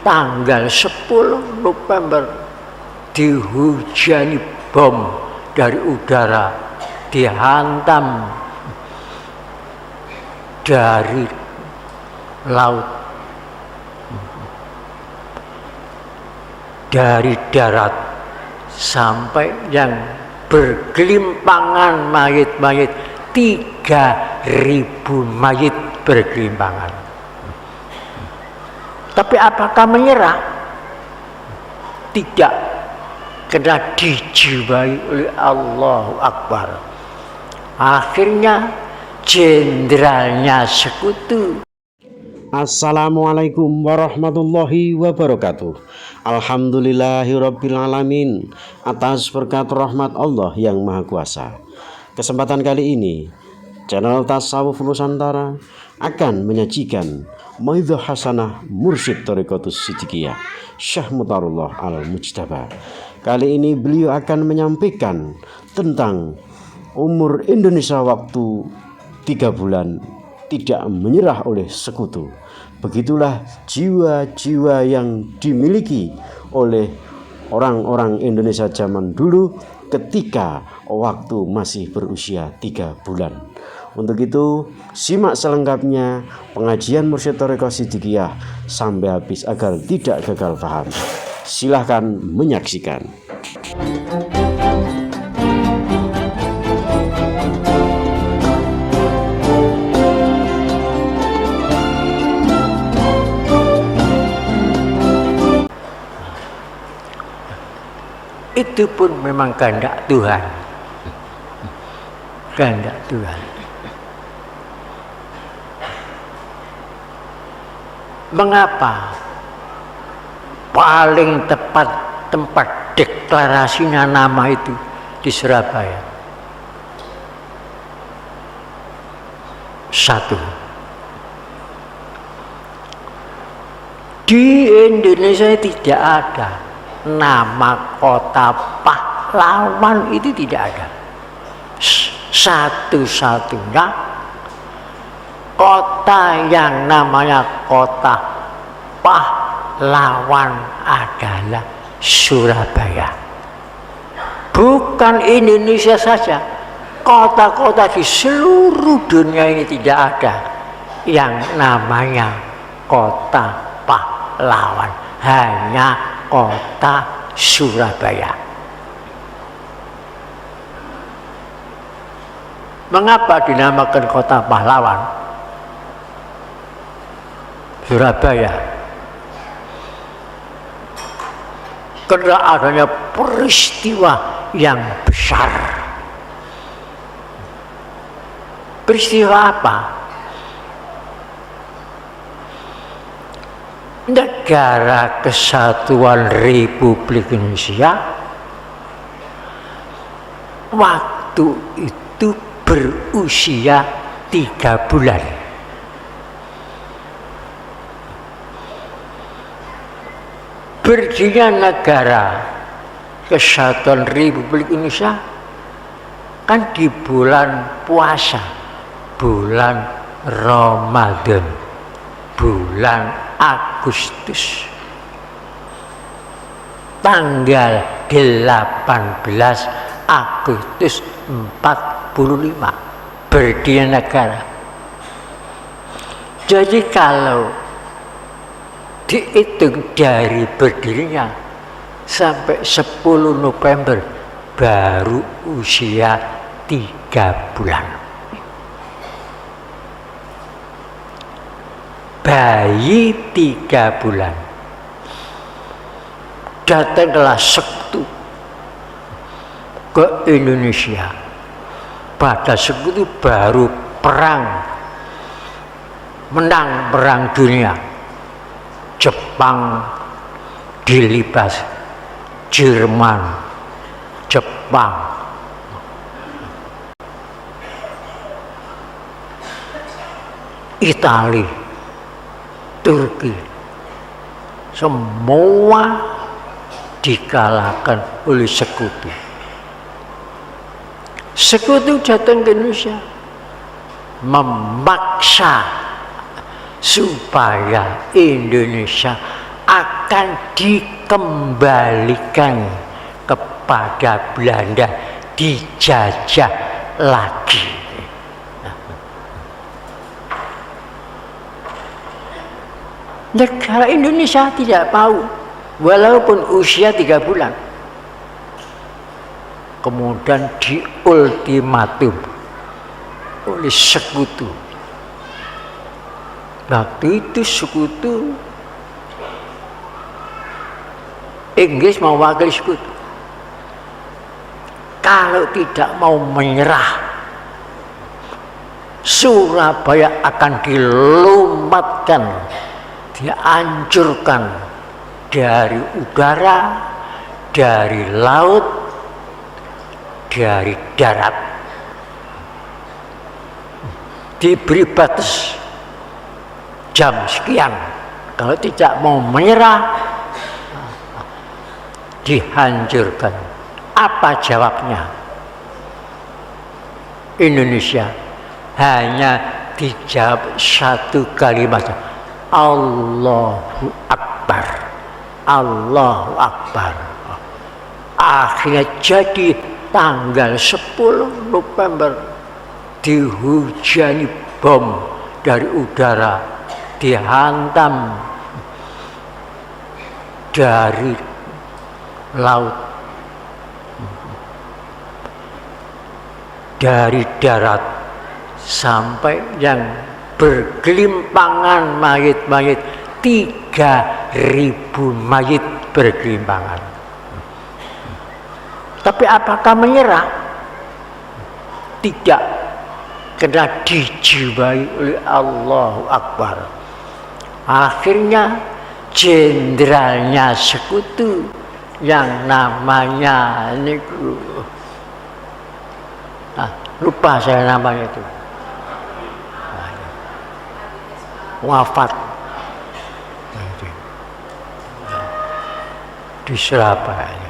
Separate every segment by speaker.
Speaker 1: tanggal 10 November dihujani bom dari udara, dihantam dari laut, dari darat, sampai yang bergelimpangan mayit-mayit 3.000 mayit bergelimpangan. Tapi apakah menyerah? Tidak, karena dijiwai oleh Allahu Akbar. Akhirnya jenderalnya sekutu.
Speaker 2: Assalamualaikum warahmatullahi wabarakatuh. Alhamdulillahirabbil alamin, atas berkat rahmat Allah yang Maha Kuasa. Kesempatan kali ini channel Tasawuf Nusantara akan menyajikan Mau'izah Hasanah Mursyid Thariqatus Siddiqiyah Syekh Mutarullah Al-Mujtaba. Kali ini beliau akan menyampaikan tentang umur Indonesia waktu 3 bulan tidak menyerah oleh sekutu. Begitulah jiwa-jiwa yang dimiliki oleh orang-orang Indonesia zaman dulu ketika waktu masih berusia 3 bulan. Untuk itu, simak selengkapnya pengajian Mursyid Thariqatus Siddiqiyah sampai habis agar tidak gagal paham. Silahkan menyaksikan.
Speaker 1: Itu pun memang kehendak Tuhan. Kehendak Tuhan. Mengapa paling tepat tempat deklarasinya nama itu di Surabaya? Satu, di Indonesia tidak ada nama kota pahlawan, itu tidak ada. Satu-satunya kota yang namanya kota pahlawan adalah Surabaya. Bukan Indonesia saja, kota-kota di seluruh dunia ini tidak ada yang namanya kota pahlawan, hanya kota Surabaya. Mengapa dinamakan kota pahlawan Surabaya? Karena adanya peristiwa yang besar. Peristiwa apa? Negara Kesatuan Republik Indonesia waktu itu berusia 3 bulan. Berdirinya negara Kesatuan Republik Indonesia kan di bulan puasa, bulan Ramadan, bulan Agustus, tanggal 18 Agustus 45 berdiri negara. Jadi kalau dihitung dari berdirinya sampai 10 November baru usia 3 bulan. Bayi 3 bulan datanglah sekutu ke Indonesia. Pada sekutu baru perang, menang perang dunia. Jepang dilibas, Jerman, Jepang, Italia, Turki, semua dikalahkan oleh sekutu. Sekutu datang ke Indonesia memaksa supaya Indonesia akan akan dikembalikan kepada Belanda, dijajah lagi. Negara Indonesia tidak tahu, walaupun usia 3 bulan. Kemudian diultimatum oleh sekutu. Waktu itu sekutu Inggris mewakili sekutu. Kalau tidak mau menyerah, Surabaya akan dilumatkan, dihancurkan dari udara, dari laut, dari darat. Diberi batas jam sekian, kalau tidak mau menyerah, dihancurkan. Apa jawabnya? Indonesia hanya dijawab satu kalimat, Allahu Akbar, Allahu Akbar. Akhirnya jadi tanggal 10 November dihujani bom dari udara, dihantam dari laut, dari darat, sampai yang bergelimpangan mayit-mayit, 3.000 mayit bergelimpangan. Tapi apakah menyerah? Tidak, karena dijiwai oleh Allahu Akbar. Akhirnya jenderalnya sekutu yang namanya niku, lupa saya namanya itu, wafat di Surabaya.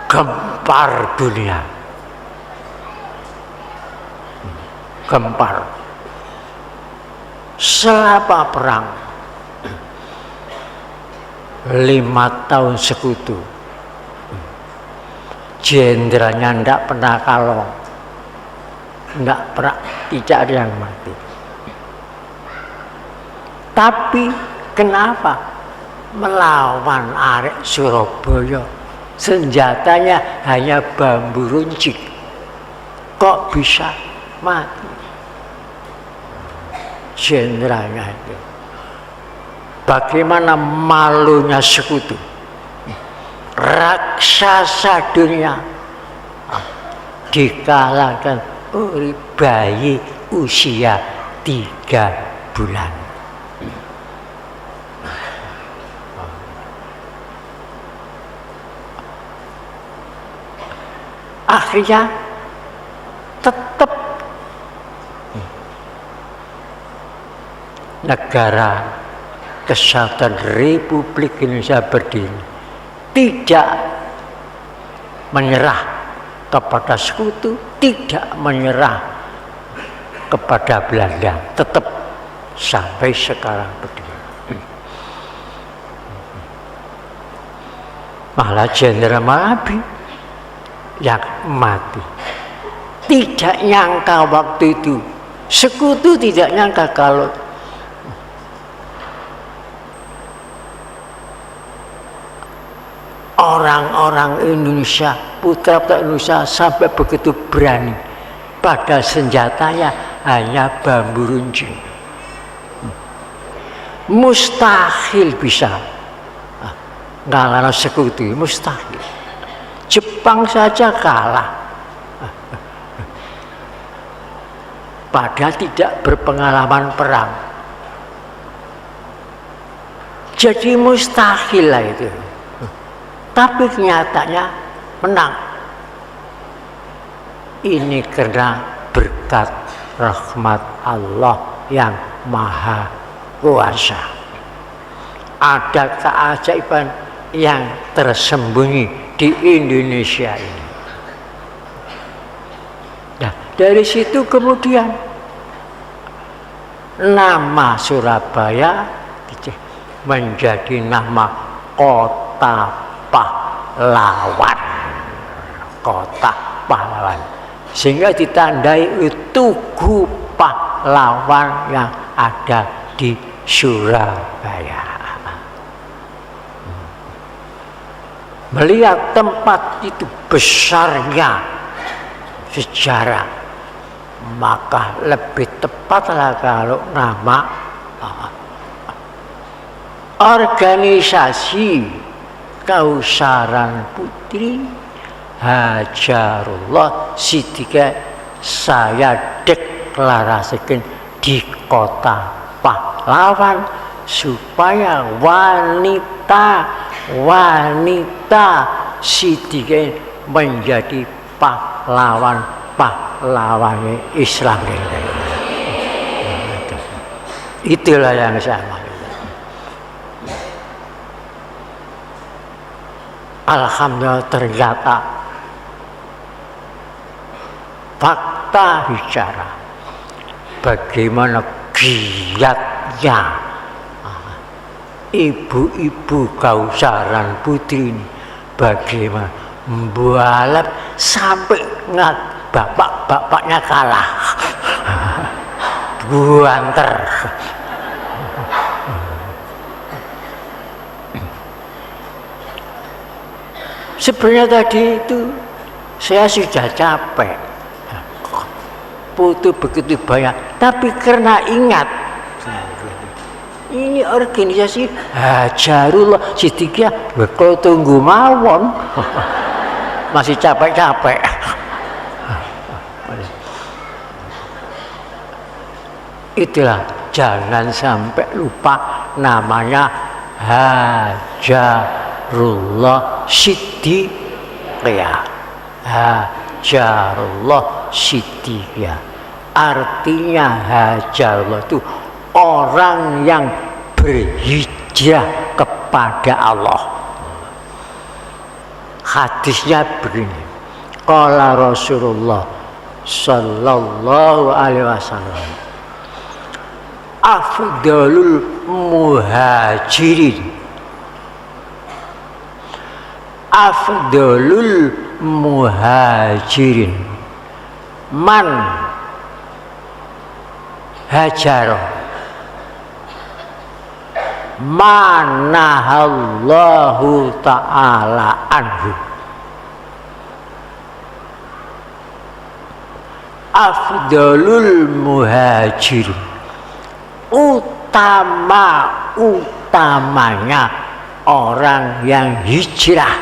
Speaker 1: Gempar dunia, gempar. Selama perang 5 tahun sekutu, jenderalnya tidak pernah kalong, tidak pernah, tidak ada yang mati. Tapi kenapa melawan arek Surabaya, senjatanya hanya bambu runcing, kok bisa mati jenderalnya itu? Bagaimana malunya sekutu, raksasa dunia dikalahkan oleh bayi usia 3 bulan. Akhirnya tetap negara Kesatuan Republik Indonesia berdiri, tidak menyerah kepada sekutu, tidak menyerah kepada Belanda, tetap sampai sekarang berdiri. Malah Jenderal Malabi yang mati, tidak nyangka waktu itu, sekutu tidak nyangka kalau orang-orang Indonesia, putra-putra Indonesia sampai begitu berani, pada senjatanya hanya bambu runcing. Mustahil bisa ngalahkan sekutu, mustahil. Jepang saja kalah, padahal tidak berpengalaman perang. Jadi mustahil lah itu. Tapi kenyataannya menang. Ini karena berkat rahmat Allah yang Maha Kuasa. Ada keajaiban yang tersembunyi di Indonesia ini. Nah, dari situ kemudian nama Surabaya menjadi nama kota pahlawan, kota pahlawan, sehingga ditandai Tugu Pahlawan yang ada di Surabaya. Melihat tempat itu besarnya sejarah, maka lebih tepatlah kalau nama organisasi Kausaran Putri Hajarullah Siddiqah saya deklarasikan di kota pahlawan, supaya wanita Siddiqah menjadi pahlawan Islam. Itulah yang saya mau. Alhamdulillah, ternyata fakta bicara bagaimana giatnya ibu-ibu Kausaran Putri ini, bagaimana membalap sampai bapak-bapaknya kalah buanter. Sebenarnya tadi itu saya sudah capek, foto begitu banyak, tapi karena ingat ini organisasi Hajarullah Siddiqah, kalau tunggu mawon masih capek-capek. Itulah, jangan sampai lupa namanya Hajarullah Siddiqah. Hajarullah Siddiqah artinya Hajarullah itu orang yang berhijrah kepada Allah. Hadisnya begini, qala Rasulullah sallallahu alaihi wasallam, afdalul muhajirin man hajaro manahallahu ta'ala anhu. Afdalul muhajirin, utamanya orang yang hijrah.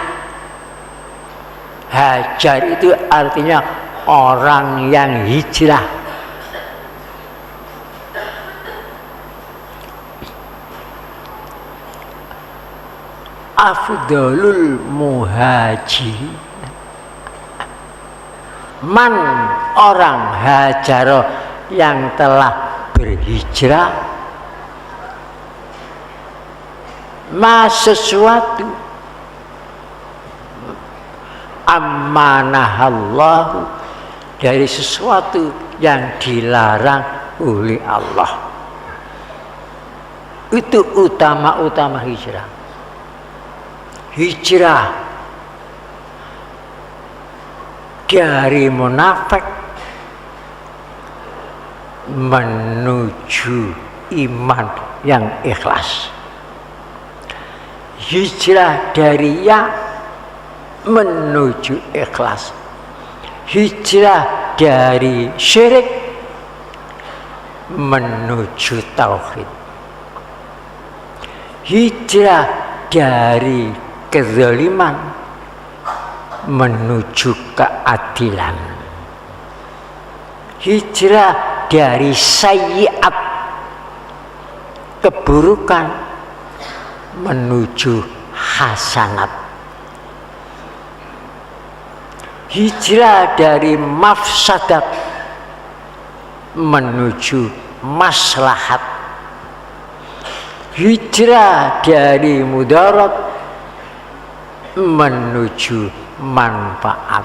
Speaker 1: Hajar itu artinya orang yang hijrah. Afdalul muhajirin, man orang hajaro yang telah berhijrah, sesuatu amanahallahu, dari sesuatu yang dilarang oleh Allah. Itu utama hijrah. Hijrah dari munafik menuju iman yang ikhlas. Hijrah dari ya menuju ikhlas. Hijrah dari syirik menuju tauhid. Hijrah dari kezaliman menuju keadilan. Hijrah dari sayyiat, keburukan, menuju hasanat. Hijrah dari mafsadat menuju maslahat. Hijrah dari mudarat menuju manfaat.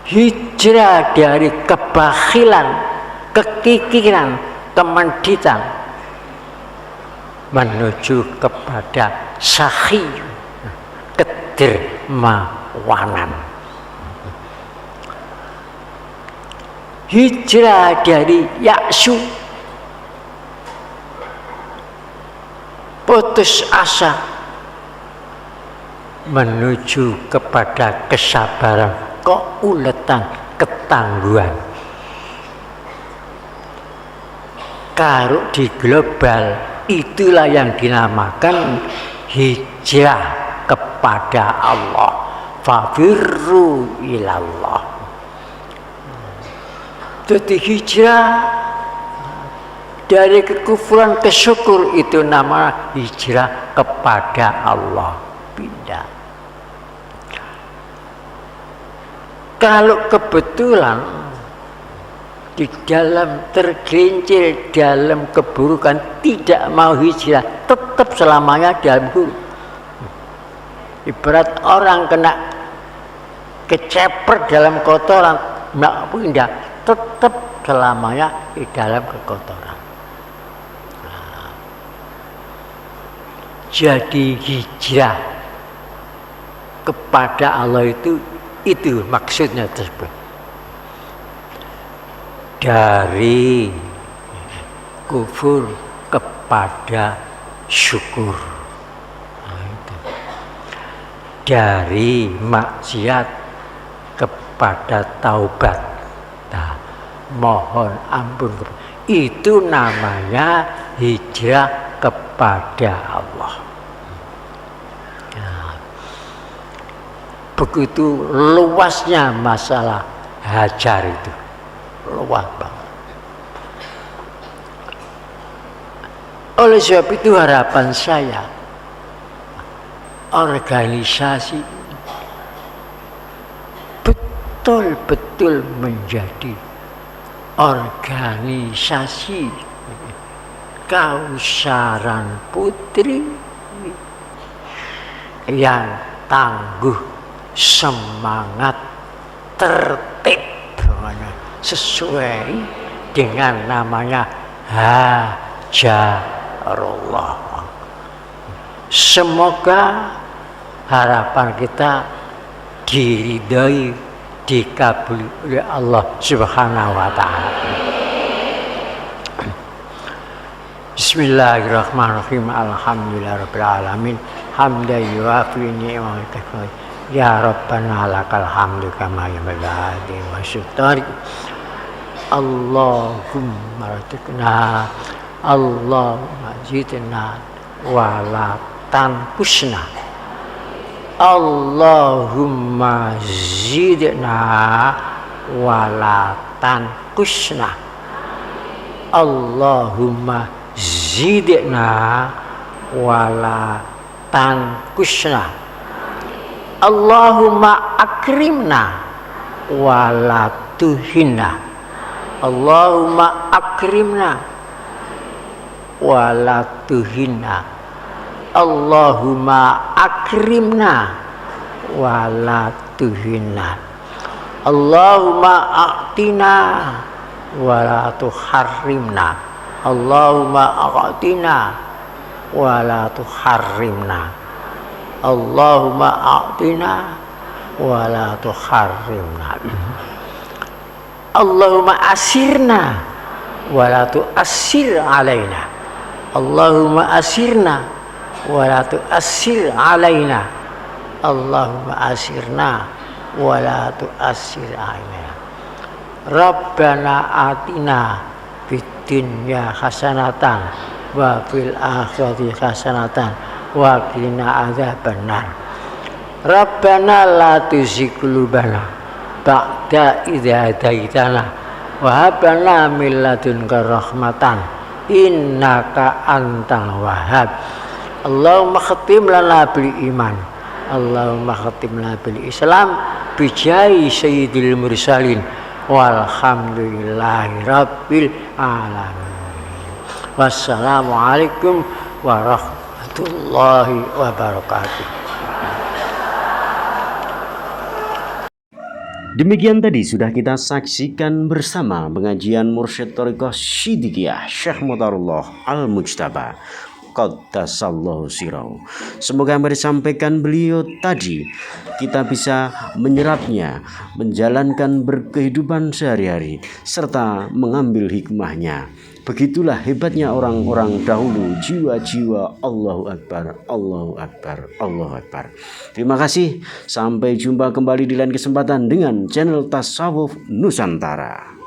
Speaker 1: Hijrah dari kebakhilan kekikiran, kemenditan menuju kepada sahih, kedermawanan. Hijrah dari yaksu, putus asa, menuju kepada kesabaran, keuletan, ketangguhan. Kalau di global itulah yang dinamakan hijrah kepada Allah. Fafirru ilallah. Jadi hijrah dari kekufuran ke syukur itu nama hijrah kepada Allah. Pindah. Kalau kebetulan di dalam tergelincir dalam keburukan tidak mau hijrah, tetap selamanya dalam buruk. Ibarat orang kena keceper dalam kotoran, nggak pindah, tetap selamanya di dalam kekotoran. Nah, jadi hijrah kepada Allah itu maksudnya tersebut. Dari kufur kepada syukur. Nah, itu. Dari maksiat kepada taubat. Nah, mohon ampun. Itu namanya hijrah kepada Allah. Nah, begitu luasnya masalah hajar itu. Luas banget. Oleh sebab itu harapan saya organisasi betul-betul menjadi organisasi Kausaran Putri yang tangguh, semangat, tertib, sesuai dengan namanya Hajarullah. Semoga harapan kita diridhai, dikabuli oleh Allah Subhanahu wa taala. Bismillahirrahmanirrahim. Alhamdulillahirabbil alamin. Hamdan yuwafi ni'matahu. Ya Rabbana lakal hamdu kama yanbaghi wa syukri. Allahumma ratikna, Allahumma zidna wa la tanqusna. Allahumma zidna wa la tanqusna. Allahumma zidna wa la tanqusna. Allahumma akrimna wa la tuhinna. Allahumma akrimna wa la tuhinna. Allahumma akrimna wa la tuhinna. Allahumma a'tina wa la tuharrimna. Allahumma a'tina wa la tuharrimna. Allahumma a'tina wa la tuharrimna. Allahumma asirna wa la tu'assir alaina. Allahumma asirna wa la tu'assir alaina. Allahumma asirna wa la tu'assir alaina. Rabbana atina fid dunya hasanatan wa fil akhirati hasanatan wa qina adzabannar. Rabbana la tuzigh qulubana ba'da idh hadaitana wa hab lana min ladunka rahmatan innaka antal wahhab. Allahumma khatim lana bil iman. Allahumma khatim lana bil Islam bi jahi sayyidil mursalin walhamdulillahi rabbil alamin. Wassalamualaikum warahmatullahi wabarakatuh.
Speaker 2: Demikian tadi sudah kita saksikan bersama pengajian Mursyid Thariqah Siddiqiyah Syekh Muhtarullah Al-Mujtaba Qaddasallahu sirau. Semoga yang disampaikan beliau tadi kita bisa menyerapnya, menjalankan berkehidupan sehari-hari, serta mengambil hikmahnya. Begitulah hebatnya orang-orang dahulu, jiwa-jiwa. Allahu Akbar, Allahu Akbar, Allahu Akbar. Terima kasih, sampai jumpa kembali di lain kesempatan dengan channel Tasawuf Nusantara.